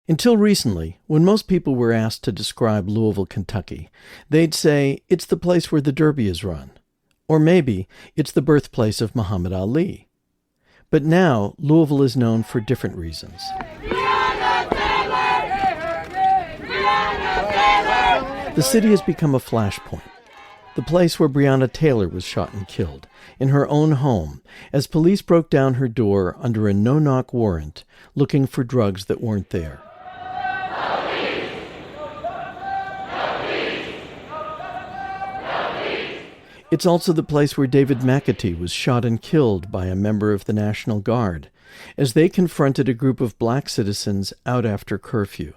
Until recently, when most people were asked to describe Louisville, Kentucky, they'd say it's the place where the Derby is run. Or maybe it's the birthplace of Muhammad Ali. But now, Louisville is known for different reasons. The city has become a flashpoint. The place where Breonna Taylor was shot and killed, in her own home, as police broke down her door under a no-knock warrant, looking for drugs that weren't there. It's also the place where David McAtee was shot and killed by a member of the National Guard, as they confronted a group of black citizens out after curfew.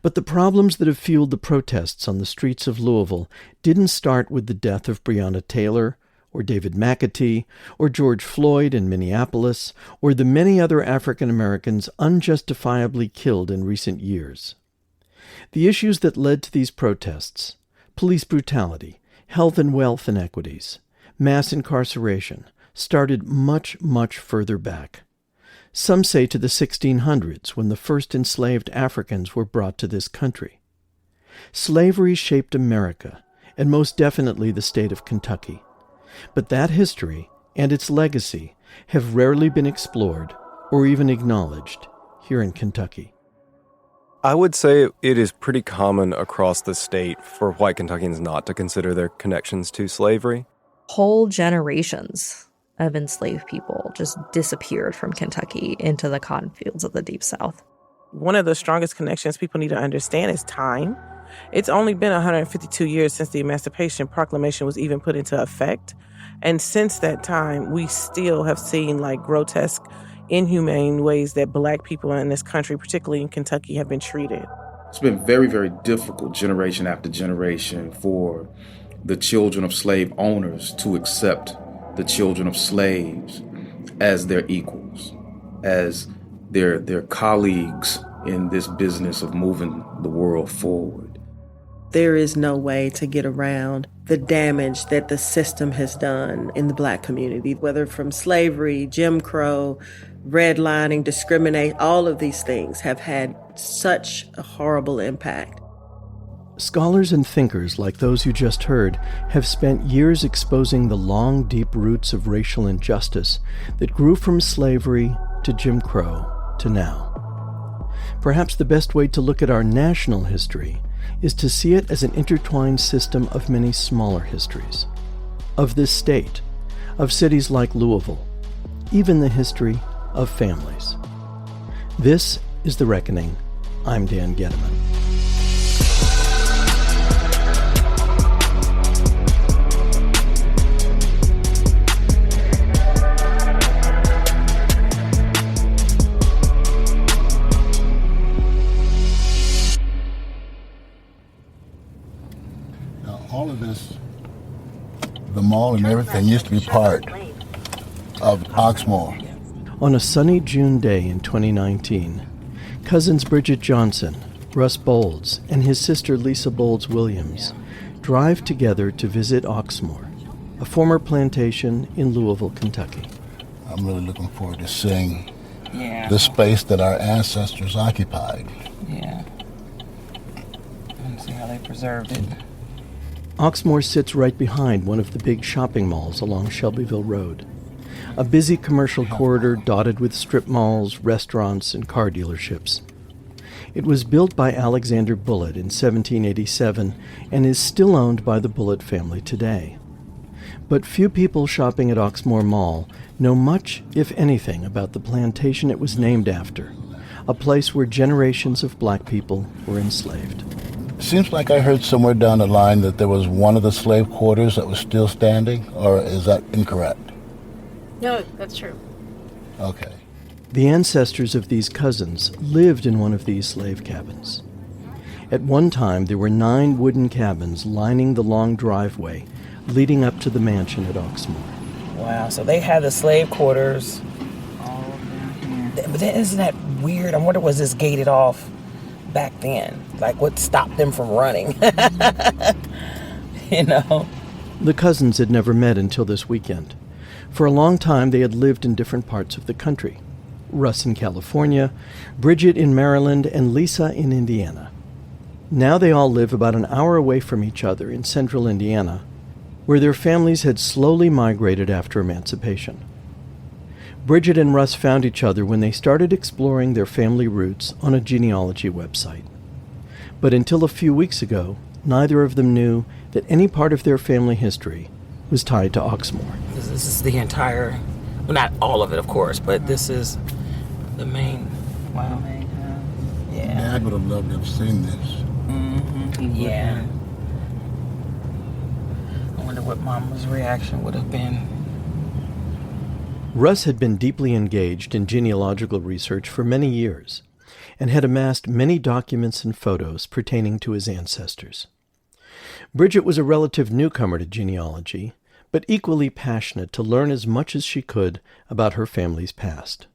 But the problems that have fueled the protests on the streets of Louisville didn't start with the death of Breonna Taylor, or David McAtee, or George Floyd in Minneapolis, or the many other African Americans unjustifiably killed in recent years. The issues that led to these protests, police brutality, health and wealth inequities, mass incarceration, started much, much further back. Some say to the 1600s, when the first enslaved Africans were brought to this country. Slavery shaped America, and most definitely the state of Kentucky. But that history and its legacy have rarely been explored or even acknowledged here in Kentucky. I would say it is pretty common across the state for white Kentuckians not to consider their connections to slavery. Whole generations of enslaved people just disappeared from Kentucky into the cotton fields of the Deep South. One of the strongest connections people need to understand is time. It's only been 152 years since the Emancipation Proclamation was even put into effect. And since that time, we still have seen grotesque, inhumane ways that black people in this country, particularly in Kentucky, have been treated. It's been very, very difficult generation after generation for the children of slave owners to accept the children of slaves as their equals, as their colleagues in this business of moving the world forward. There is no way to get around the damage that the system has done in the black community, whether from slavery, Jim Crow, redlining, discrimination, all of these things have had such a horrible impact. Scholars and thinkers like those you just heard have spent years exposing the long, deep roots of racial injustice that grew from slavery to Jim Crow to now. Perhaps the best way to look at our national history is to see it as an intertwined system of many smaller histories. Of this state, of cities like Louisville, even the history of families. This is The Reckoning. I'm Dan Getteman. All of this, the mall and everything used to be part of Oxmoor. On a sunny June day in 2019, cousins Bridget Johnson, Russ Bowles, and his sister Lisa Bowles-Williams drive together to visit Oxmoor, a former plantation in Louisville, Kentucky. I'm really looking forward to seeing the space that our ancestors occupied. Yeah. And see how they preserved it. Oxmoor sits right behind one of the big shopping malls along Shelbyville Road, a busy commercial corridor dotted with strip malls, restaurants, and car dealerships. It was built by Alexander Bullitt in 1787 and is still owned by the Bullitt family today. But few people shopping at Oxmoor Mall know much, if anything, about the plantation it was named after, a place where generations of black people were enslaved. Seems like I heard somewhere down the line that there was one of the slave quarters that was still standing, or is that incorrect? No, that's true. Okay. The ancestors of these cousins lived in one of these slave cabins. At one time, there were 9 wooden cabins lining the long driveway leading up to the mansion at Oxmoor. Wow, so they had the slave quarters all down here. But then isn't that weird? I wonder, was this gated off back then? What stopped them from running? The cousins had never met until this weekend. For a long time, they had lived in different parts of the country. Russ in California, Bridget in Maryland, and Lisa in Indiana. Now they all live about an hour away from each other in central Indiana, where their families had slowly migrated after emancipation. Bridget and Russ found each other when they started exploring their family roots on a genealogy website. But until a few weeks ago, neither of them knew that any part of their family history was tied to Oxmoor. This is the entire, well, not all of it, of course, but this is the main. Wow. Yeah. Dad would have loved to have seen this. Mm-hmm. Yeah. I wonder what Mama's reaction would have been. Russ had been deeply engaged in genealogical research for many years and had amassed many documents and photos pertaining to his ancestors. Bridget was a relative newcomer to genealogy, but equally passionate to learn as much as she could about her family's past.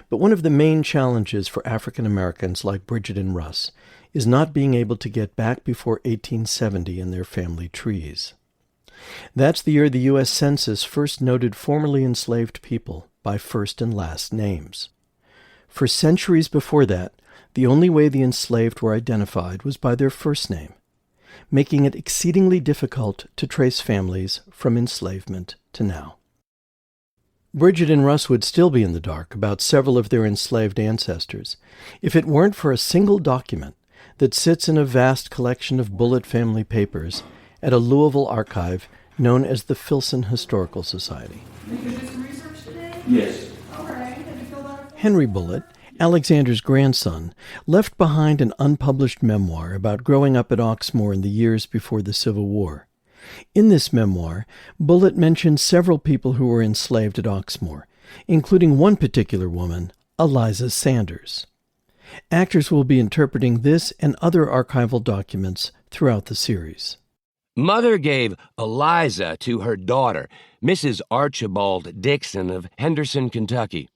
But one of the main challenges for African Americans like Bridget and Russ is not being able to get back before 1870 in their family trees. That's the year the U.S. Census first noted formerly enslaved people by first and last names. For centuries before that, the only way the enslaved were identified was by their first name, making it exceedingly difficult to trace families from enslavement to now. Bridget and Russ would still be in the dark about several of their enslaved ancestors if it weren't for a single document that sits in a vast collection of Bullitt family papers at a Louisville archive known as the Filson Historical Society. Did you do some research today? Yes. All right. Have you filled out? Henry Bullitt, Alexander's grandson, left behind an unpublished memoir about growing up at Oxmoor in the years before the Civil War. In this memoir, Bullitt mentions several people who were enslaved at Oxmoor, including one particular woman, Eliza Sanders. Actors will be interpreting this and other archival documents throughout the series. Mother gave Eliza to her daughter, Mrs. Archibald Dixon of Henderson, Kentucky.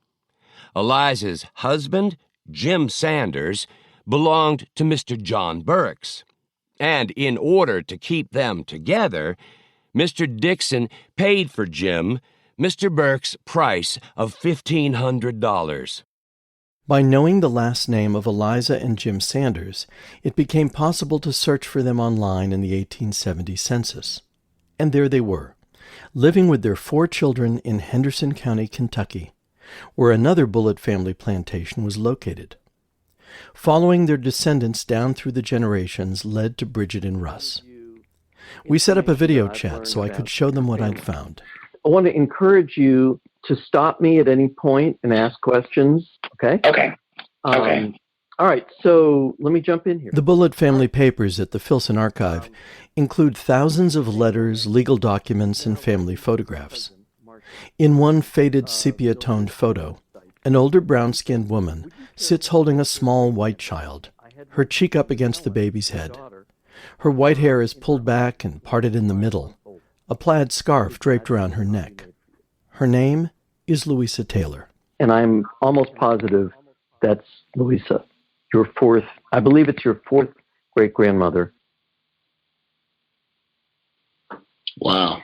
Eliza's husband, Jim Sanders, belonged to Mr. John Burks. And in order to keep them together, Mr. Dixon paid for Jim Mr. Burke's price of $1,500. By knowing the last name of Eliza and Jim Sanders, it became possible to search for them online in the 1870 census. And there they were, living with their 4 children in Henderson County, Kentucky, where another Bullitt family plantation was located. Following their descendants down through the generations led to Bridget and Russ. We set up a video chat so I could show them what I'd found. I want to encourage you to stop me at any point and ask questions, okay? Okay. All right, so let me jump in here. The Bullitt family papers at the Filson Archive include thousands of letters, legal documents, and family photographs. In one faded sepia-toned photo, an older brown-skinned woman sits holding a small white child, her cheek up against the baby's head. Her white hair is pulled back and parted in the middle, a plaid scarf draped around her neck. Her name is Louisa Taylor. And I'm almost positive that's Louisa, your 4th, I believe it's your 4th great-grandmother. Wow.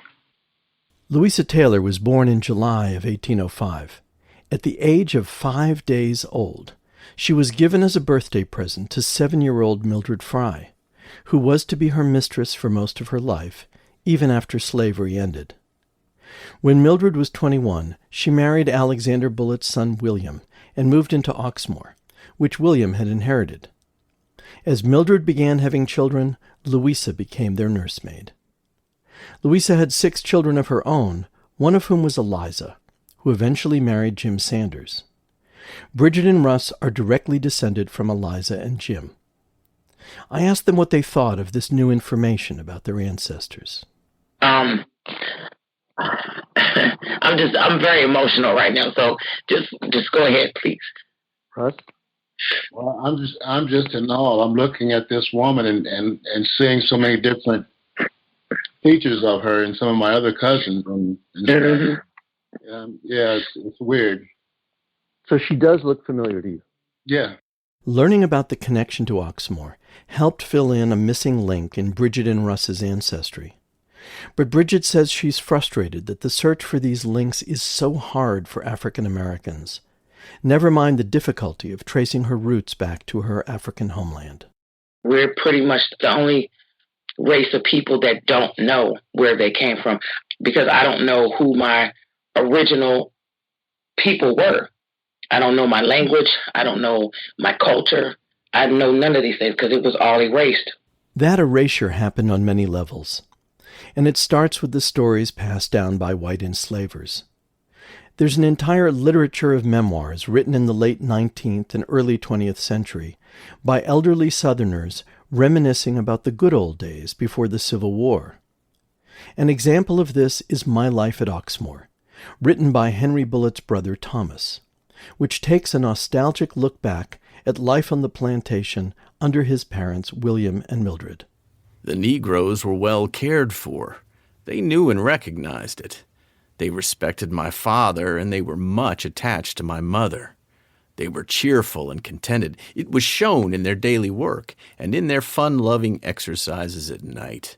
Louisa Taylor was born in July of 1805. At the age of 5 days old, she was given as a birthday present to 7-year-old Mildred Fry, who was to be her mistress for most of her life, even after slavery ended. When Mildred was 21, she married Alexander Bullitt's son William and moved into Oxmoor, which William had inherited. As Mildred began having children, Louisa became their nursemaid. Louisa had 6 children of her own, one of whom was Eliza, who eventually married Jim Sanders. Bridget and Russ are directly descended from Eliza and Jim. I asked them what they thought of this new information about their ancestors. I'm very emotional right now, so just go ahead, please. Russ? Well, I'm just in awe. I'm looking at this woman and seeing so many different features of her and some of my other cousins. Yeah, it's weird. So she does look familiar to you? Yeah. Learning about the connection to Oxmoor helped fill in a missing link in Bridget and Russ's ancestry. But Bridget says she's frustrated that the search for these links is so hard for African Americans, never mind the difficulty of tracing her roots back to her African homeland. We're pretty much the only race of people that don't know where they came from, because I don't know who my original people were. I don't know my language. I don't know my culture. I know none of these things because it was all erased. That erasure happened on many levels, and it starts with the stories passed down by white enslavers. There's an entire literature of memoirs written in the late 19th and early 20th century by elderly Southerners reminiscing about the good old days before the Civil War. An example of this is My Life at Oxmoor, written by Henry Bullitt's brother Thomas, which takes a nostalgic look back at life on the plantation under his parents William and Mildred. The Negroes were well cared for. They knew and recognized it. They respected my father, and they were much attached to my mother. They were cheerful and contented. It was shown in their daily work and in their fun-loving exercises at night.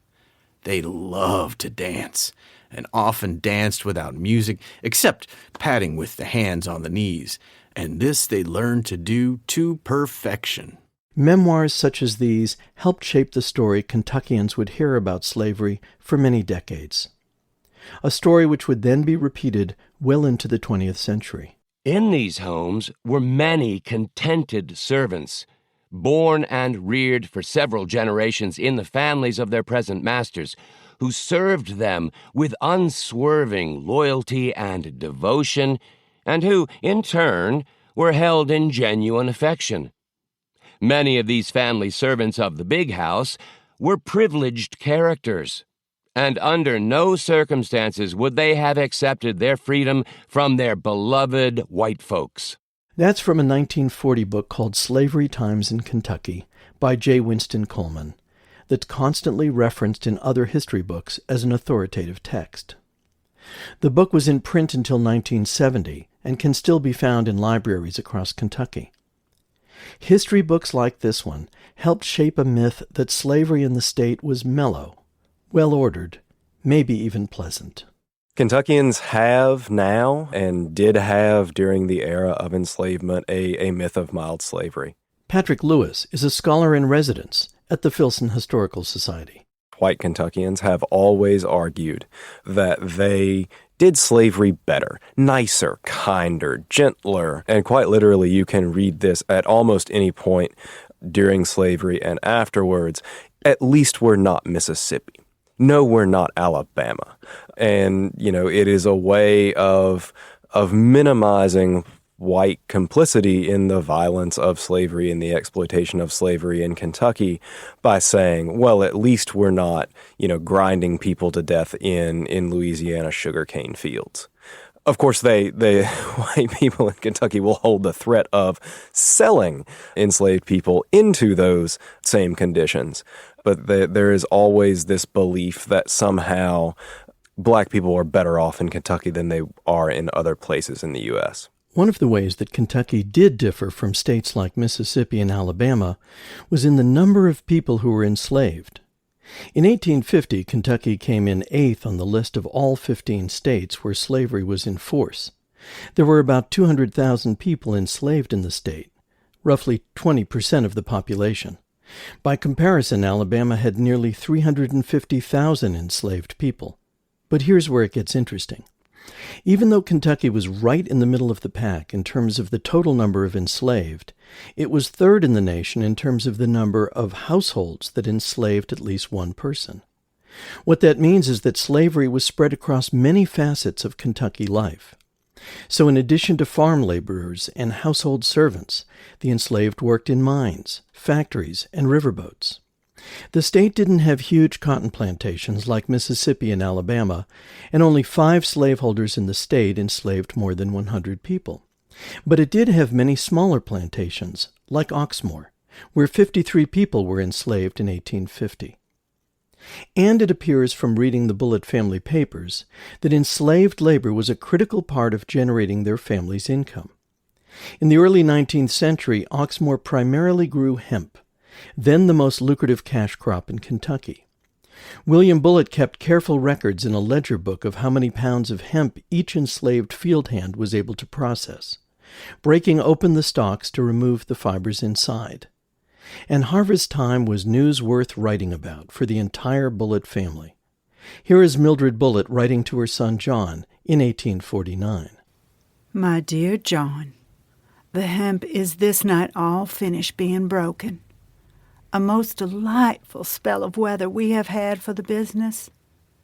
They loved to dance, and often danced without music, except patting with the hands on the knees, and this they learned to do to perfection. Memoirs such as these helped shape the story Kentuckians would hear about slavery for many decades, a story which would then be repeated well into the 20th century. In these homes were many contented servants, born and reared for several generations in the families of their present masters, who served them with unswerving loyalty and devotion, and who, in turn, were held in genuine affection. Many of these family servants of the big house were privileged characters, and under no circumstances would they have accepted their freedom from their beloved white folks. That's from a 1940 book called Slavery Times in Kentucky by J. Winston Coleman, that's constantly referenced in other history books as an authoritative text. The book was in print until 1970 and can still be found in libraries across Kentucky. History books like this one helped shape a myth that slavery in the state was mellow, well-ordered, maybe even pleasant. Kentuckians have now, and did have during the era of enslavement, a myth of mild slavery. Patrick Lewis is a scholar in residence at the Filson Historical Society. White Kentuckians have always argued that they did slavery better, nicer, kinder, gentler, and quite literally you can read this at almost any point during slavery and afterwards. At least we're not Mississippi. No, we're not Alabama. And, it is a way of minimizing white complicity in the violence of slavery and the exploitation of slavery in Kentucky by saying, well, at least we're not, grinding people to death in Louisiana sugarcane fields. Of course, they white people in Kentucky will hold the threat of selling enslaved people into those same conditions. But there is always this belief that somehow black people are better off in Kentucky than they are in other places in the U.S. One of the ways that Kentucky did differ from states like Mississippi and Alabama was in the number of people who were enslaved. In 1850, Kentucky came in 8th on the list of all 15 states where slavery was in force. There were about 200,000 people enslaved in the state, roughly 20% of the population. By comparison, Alabama had nearly 350,000 enslaved people. But here's where it gets interesting. Even though Kentucky was right in the middle of the pack in terms of the total number of enslaved, it was third in the nation in terms of the number of households that enslaved at least one person. What that means is that slavery was spread across many facets of Kentucky life. So in addition to farm laborers and household servants, the enslaved worked in mines, factories, and riverboats. The state didn't have huge cotton plantations like Mississippi and Alabama, and only 5 slaveholders in the state enslaved more than 100 people. But it did have many smaller plantations, like Oxmoor, where 53 people were enslaved in 1850. And it appears from reading the Bullitt family papers that enslaved labor was a critical part of generating their family's income. In the early 19th century, Oxmoor primarily grew hemp, then the most lucrative cash crop in Kentucky. William Bullitt kept careful records in a ledger book of how many pounds of hemp each enslaved field hand was able to process, breaking open the stalks to remove the fibers inside. And harvest time was news worth writing about for the entire Bullitt family. Here is Mildred Bullitt writing to her son John in 1849. My dear John, the hemp is this night all finished being broken. A most delightful spell of weather we have had for the business.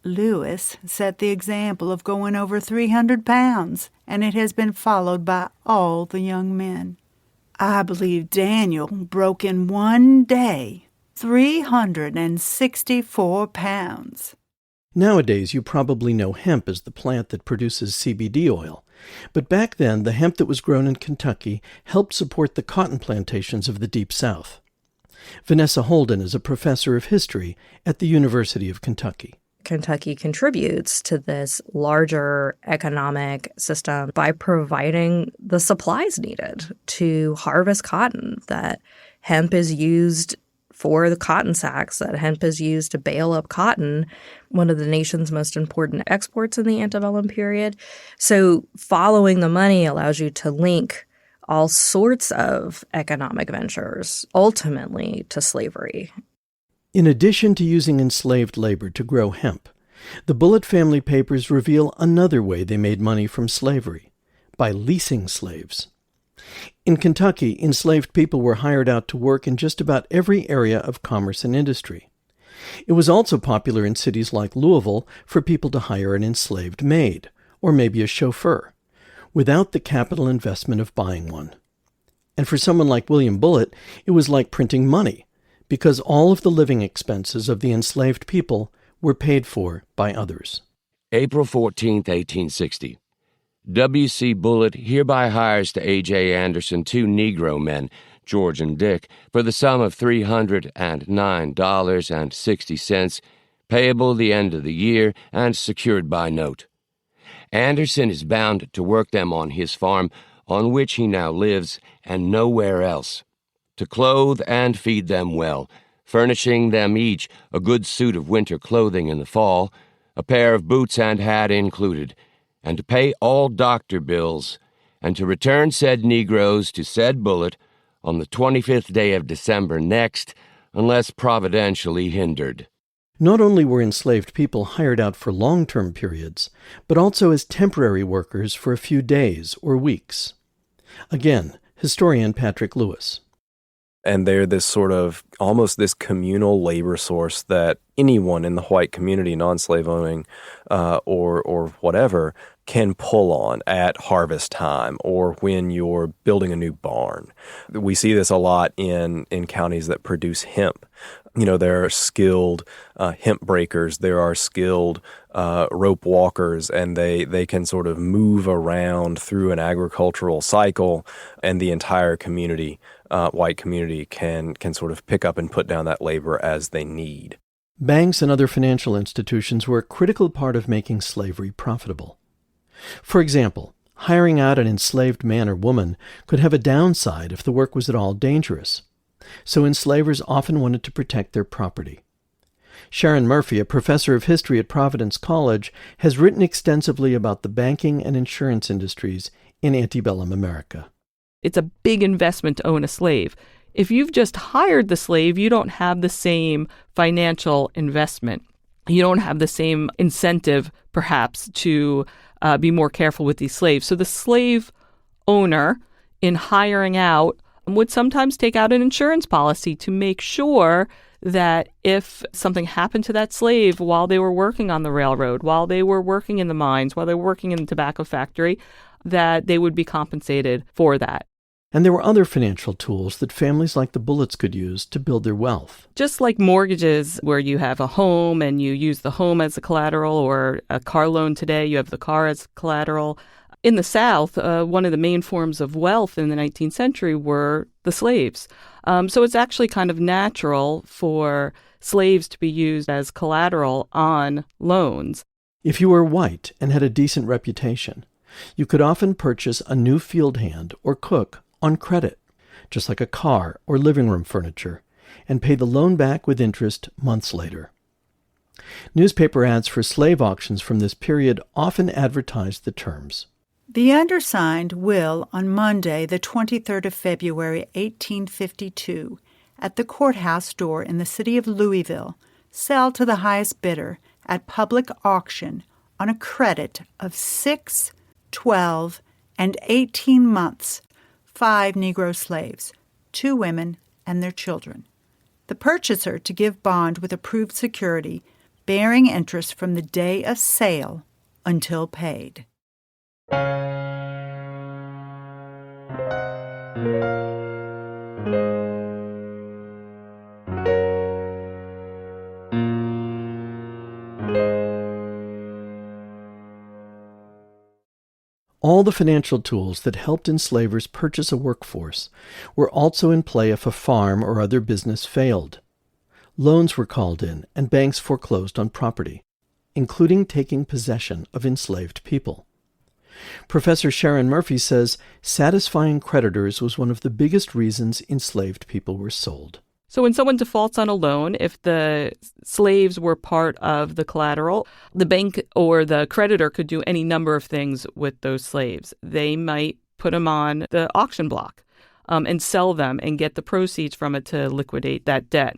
Lewis set the example of going over 300 pounds, and it has been followed by all the young men. I believe Daniel broke in one day 364 pounds. Nowadays, you probably know hemp as the plant that produces CBD oil. But back then, the hemp that was grown in Kentucky helped support the cotton plantations of the Deep South. Vanessa Holden is a professor of history at the University of Kentucky. Kentucky contributes to this larger economic system by providing the supplies needed to harvest cotton, that hemp is used for the cotton sacks, that hemp is used to bale up cotton, one of the nation's most important exports in the antebellum period. So following the money allows you to link all sorts of economic ventures, ultimately to slavery. In addition to using enslaved labor to grow hemp, the Bullitt family papers reveal another way they made money from slavery, by leasing slaves. In Kentucky, enslaved people were hired out to work in just about every area of commerce and industry. It was also popular in cities like Louisville for people to hire an enslaved maid, or maybe a chauffeur, without the capital investment of buying one. And for someone like William Bullitt, it was like printing money, because all of the living expenses of the enslaved people were paid for by others. April 14, 1860. W.C. Bullitt hereby hires to A.J. Anderson 2 Negro men, George and Dick, for the sum of $309.60, payable the end of the year and secured by note. Anderson is bound to work them on his farm, on which he now lives, and nowhere else, to clothe and feed them well, furnishing them each a good suit of winter clothing in the fall, a pair of boots and hat included, and to pay all doctor bills, and to return said Negroes to said Bullitt on the 25th day of December next, unless providentially hindered. Not only were enslaved people hired out for long-term periods, but also as temporary workers for a few days or weeks. Again, historian Patrick Lewis. And they're this sort of, almost this communal labor source that anyone in the white community, non-slave owning or whatever, can pull on at harvest time or when you're building a new barn. We see this a lot in counties that produce hemp. You know, there are skilled hemp breakers, there are skilled rope walkers, and they can sort of move around through an agricultural cycle, and the entire community, white community, can sort of pick up and put down that labor as they need. Banks and other financial institutions were a critical part of making slavery profitable. For example, hiring out an enslaved man or woman could have a downside if the work was at all dangerous. So enslavers often wanted to protect their property. Sharon Murphy, a professor of history at Providence College, has written extensively about the banking and insurance industries in antebellum America. It's a big investment to own a slave. If you've just hired the slave, you don't have the same financial investment. You don't have the same incentive, perhaps, to be more careful with these slaves. So the slave owner, in hiring out, would sometimes take out an insurance policy to make sure that if something happened to that slave while they were working on the railroad, while they were working in the mines, while they were working in the tobacco factory, that they would be compensated for that. And there were other financial tools that families like the Bullitts could use to build their wealth. Just like mortgages, where you have a home and you use the home as a collateral, or a car loan today, you have the car as collateral. In the South, one of the main forms of wealth in the 19th century were the slaves. So it's actually kind of natural for slaves to be used as collateral on loans. If you were white and had a decent reputation, you could often purchase a new field hand or cook on credit, just like a car or living room furniture, and pay the loan back with interest months later. Newspaper ads for slave auctions from this period often advertised the terms. The undersigned will, on Monday, the 23rd of February, 1852, at the courthouse door in the city of Louisville, sell to the highest bidder at public auction on a credit of 6, 12, and 18 months 5 Negro slaves, 2 women, and their children. The purchaser to give bond with approved security, bearing interest from the day of sale until paid. All the financial tools that helped enslavers purchase a workforce were also in play if a farm or other business failed. Loans were called in and banks foreclosed on property, including taking possession of enslaved people. Professor Sharon Murphy says satisfying creditors was one of the biggest reasons enslaved people were sold. So when someone defaults on a loan, if the slaves were part of the collateral, the bank or the creditor could do any number of things with those slaves. They might put them on the auction block and sell them and get the proceeds from it to liquidate that debt.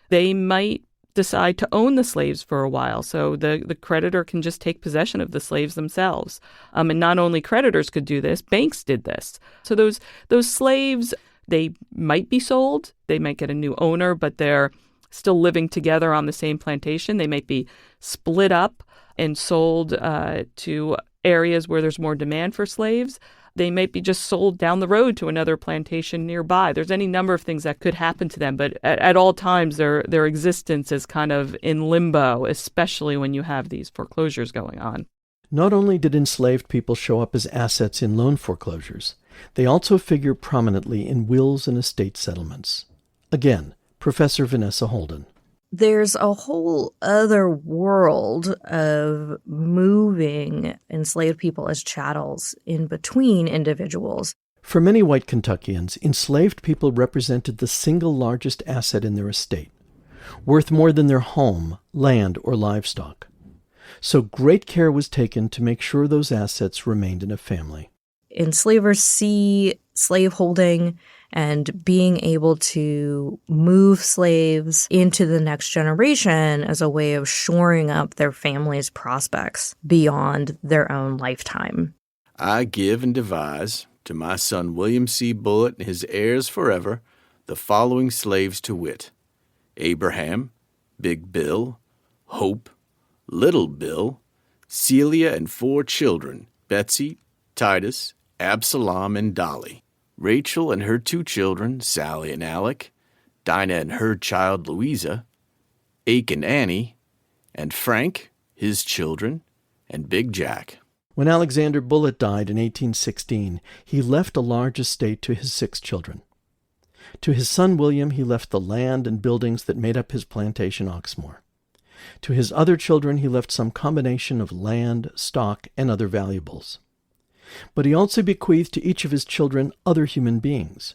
They might decide to own the slaves for a while, so the creditor can just take possession of the slaves themselves. And not only creditors could do this, banks did this. So those slaves, they might be sold, they might get a new owner, but they're still living together on the same plantation. They might be split up and sold to areas where there's more demand for slaves. They might be just sold down the road to another plantation nearby. There's any number of things that could happen to them, but at all times their existence is kind of in limbo, especially when you have these foreclosures going on. Not only did enslaved people show up as assets in loan foreclosures, they also figure prominently in wills and estate settlements. Again, Professor Vanessa Holden. There's a whole other world of moving enslaved people as chattels in between individuals. For many white Kentuckians, enslaved people represented the single largest asset in their estate, worth more than their home, land, or livestock. So great care was taken to make sure those assets remained in a family. Enslavers see slaveholding and being able to move slaves into the next generation as a way of shoring up their family's prospects beyond their own lifetime. I give and devise to my son William C. Bullitt and his heirs forever the following slaves to wit: Abraham, Big Bill, Hope, Little Bill, Celia and 4 children, Betsy, Titus, Absalom, and Dolly, Rachel and her 2 children, Sally and Alec, Dinah and her child, Louisa, Ake and Annie, and Frank, his children, and Big Jack. When Alexander Bullitt died in 1816, he left a large estate to his 6 children. To his son William, he left the land and buildings that made up his plantation Oxmoor. To his other children, he left some combination of land, stock, and other valuables. But he also bequeathed to each of his children other human beings,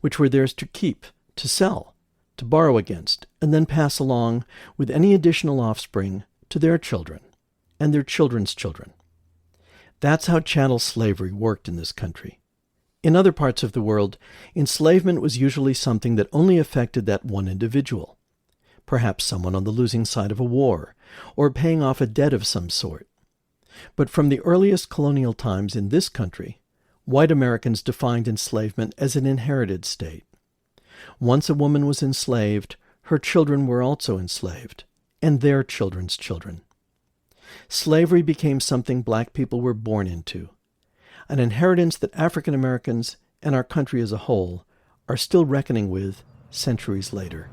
which were theirs to keep, to sell, to borrow against, and then pass along with any additional offspring to their children and their children's children. That's how chattel slavery worked in this country. In other parts of the world, enslavement was usually something that only affected that one individual, perhaps someone on the losing side of a war, or paying off a debt of some sort. But from the earliest colonial times in this country, white Americans defined enslavement as an inherited state. Once a woman was enslaved, her children were also enslaved, and their children's children. Slavery became something black people were born into, an inheritance that African Americans and our country as a whole are still reckoning with centuries later.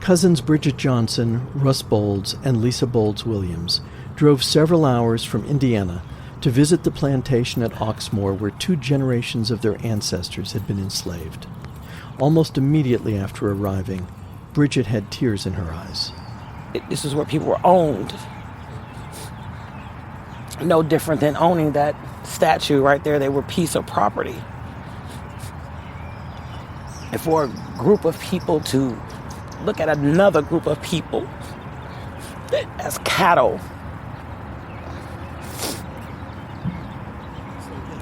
Cousins Bridget Johnson, Russ Bolds, and Lisa Bolds Williams drove several hours from Indiana to visit the plantation at Oxmoor where 2 generations of their ancestors had been enslaved. Almost immediately after arriving, Bridget had tears in her eyes. This is where people were owned. No different than owning that statue right there. They were a piece of property. And for a group of people to look at another group of people as cattle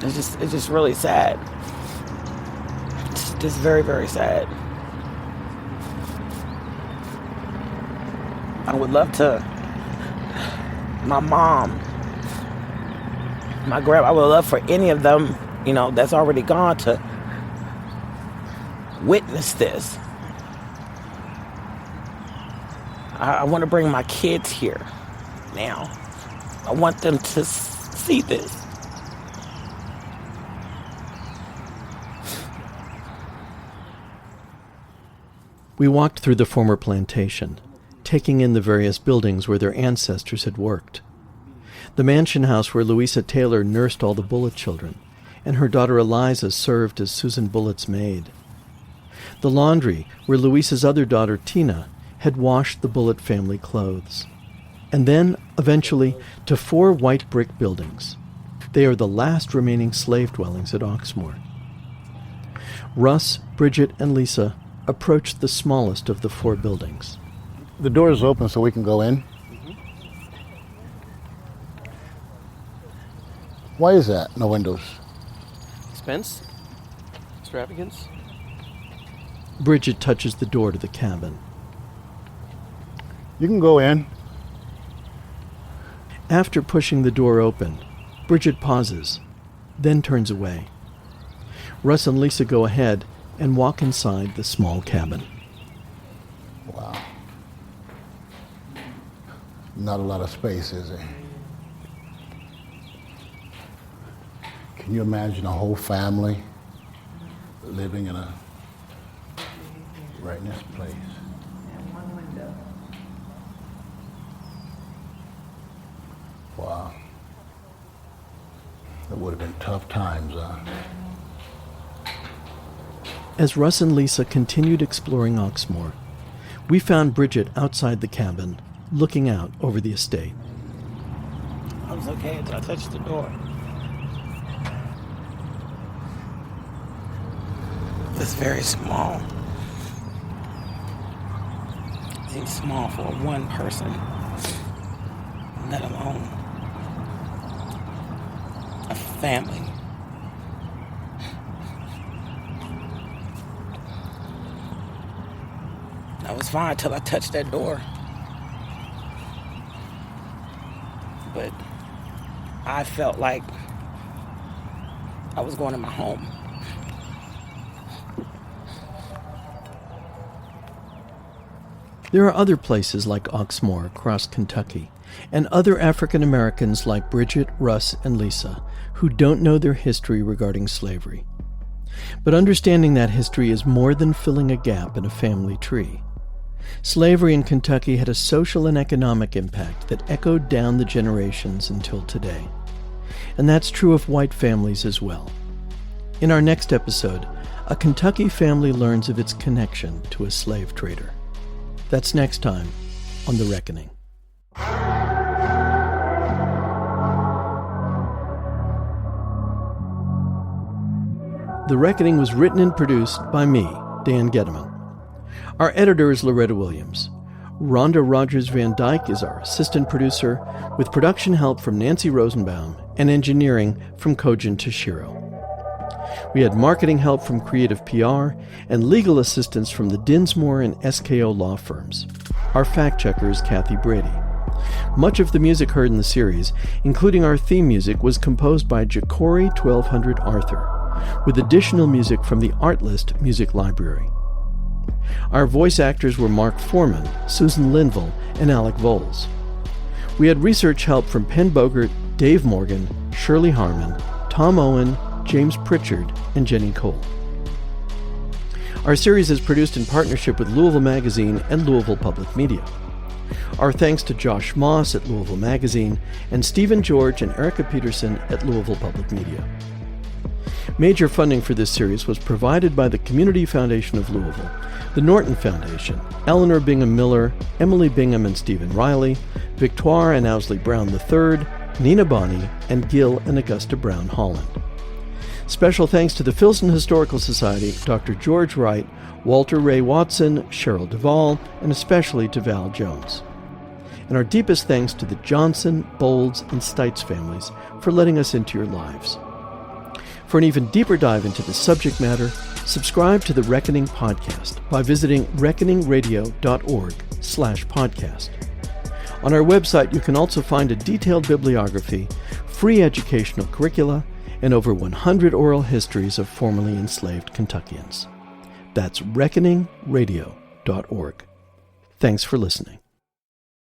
It's just really sad. It's just very, very sad. I would love to, my mom, my grandma, I would love for any of them, that's already gone to witness this. I want to bring my kids here now. I want them to see this. We walked through the former plantation, taking in the various buildings where their ancestors had worked. The mansion house where Louisa Taylor nursed all the Bullitt children, and her daughter Eliza served as Susan Bullitt's maid. The laundry where Louisa's other daughter Tina had washed the Bullitt family clothes. And then, eventually, to 4 white brick buildings. They are the last remaining slave dwellings at Oxmoor. Russ, Bridget, and Lisa approached the smallest of the 4 buildings. The door is open so we can go in. Why is that? No windows. Expense? Extravagance? Bridget touches the door to the cabin. You can go in. After pushing the door open, Bridget pauses, then turns away. Russ and Lisa go ahead and walk inside the small cabin. Wow. Not a lot of space, is it? Can you imagine a whole family living right in this place? And one window. Wow. It would have been tough times, huh? As Russ and Lisa continued exploring Oxmoor, we found Bridget outside the cabin, looking out over the estate. I was okay until I touched the door. It's very small. It seems small for one person, let alone a family. I was fine till I touched that door. But I felt like I was going to my home. There are other places like Oxmoor across Kentucky, and other African Americans like Bridget, Russ, and Lisa, who don't know their history regarding slavery. But understanding that history is more than filling a gap in a family tree. Slavery in Kentucky had a social and economic impact that echoed down the generations until today. And that's true of white families as well. In our next episode, a Kentucky family learns of its connection to a slave trader. That's next time on The Reckoning. The Reckoning was written and produced by me, Dan Getteman. Our editor is Loretta Williams. Rhonda Rogers Van Dyke is our assistant producer, with production help from Nancy Rosenbaum and engineering from Kojin Toshiro. We had marketing help from Creative PR and legal assistance from the Dinsmore and SKO law firms. Our fact-checker is Kathy Brady. Much of the music heard in the series, including our theme music, was composed by Ja'Cory 1200 Arthur, with additional music from the Artlist Music Library. Our voice actors were Mark Foreman, Susan Linville, and Alec Voles. We had research help from Penn Bogert, Dave Morgan, Shirley Harmon, Tom Owen, James Pritchard, and Jenny Cole. Our series is produced in partnership with Louisville Magazine and Louisville Public Media. Our thanks to Josh Moss at Louisville Magazine and Stephen George and Erica Peterson at Louisville Public Media. Major funding for this series was provided by the Community Foundation of Louisville, the Norton Foundation, Eleanor Bingham Miller, Emily Bingham and Stephen Riley, Victoire and Owsley Brown III, Nina Bonney, and Gil and Augusta Brown Holland. Special thanks to the Filson Historical Society, Dr. George Wright, Walter Ray Watson, Cheryl Duvall, and especially to Val Jones. And our deepest thanks to the Johnson, Bolds, and Stites families for letting us into your lives. For an even deeper dive into the subject matter, subscribe to the Reckoning Podcast by visiting reckoningradio.org/podcast. On our website, you can also find a detailed bibliography, free educational curricula, and over 100 oral histories of formerly enslaved Kentuckians. That's reckoningradio.org. Thanks for listening.